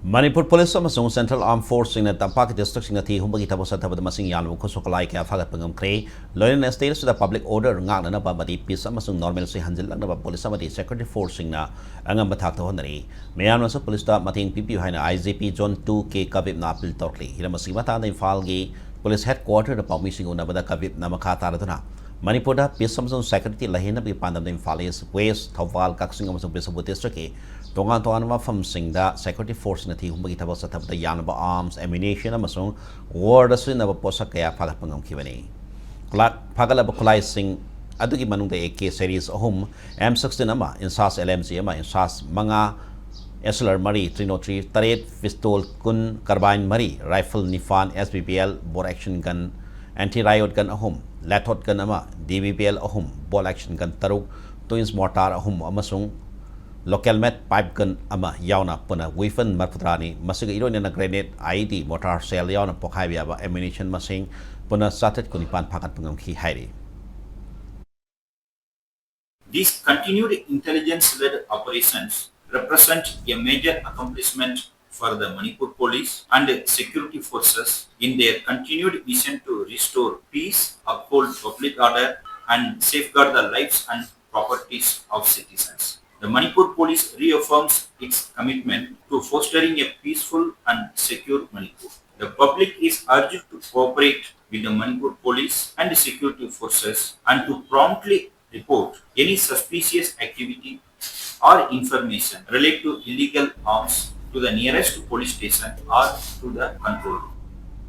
Manipur Police amasung Central Armed Force singna tampak district singna thi humbagi thabo sa thabo masing yalu khosokalai kya phagat pangam kre loyal state to the public order ngak na ba madi peace amasung normal si hanjil lang na ba police amadi security force singna angam bathak to honari mayan maso police ta mating PP haina IGP Zone 2 ke kabib na apil torkli hila masima ta na Imphal gi police headquarter da pawmi singu na bada kabib na makha taraduna Manipur da peace amasung security lahina bi pandam na Imphal West Thawal kaksing amasung Bisabut district ke Tongan mafam singda security force na thi humbagi thabo sa thabo yan ba arms ammunition amasung war da sin na posa kaya phagat pangam khibani phagala ba khulai sing adugi manung da AK series ahum M16 ama insas LMG ama insas manga SLR mari 303 taret pistol kun carbine mari rifle nifan SBPL bore action gun anti riot gun ahum lathot gun ama DBPL ahum ball action gun taruk twins mortar ahum amasung local met pipe gun ama yauna puna weapon marputrani masiga iron na grenade ID mortar shell yauna pokhai biaba ammunition masing puna satet kunipan phakat pungam khi hairi. These continued intelligence-led operations represent a major accomplishment for the Manipur police and security forces in their continued mission to restore peace, uphold public order and safeguard the lives and properties of citizens. The Manipur police reaffirms its commitment to fostering a peaceful and secure Manipur. The public is urged to cooperate with the Manipur police and security forces and to promptly report any suspicious activity or information related to illegal arms to the nearest police station or to the control room.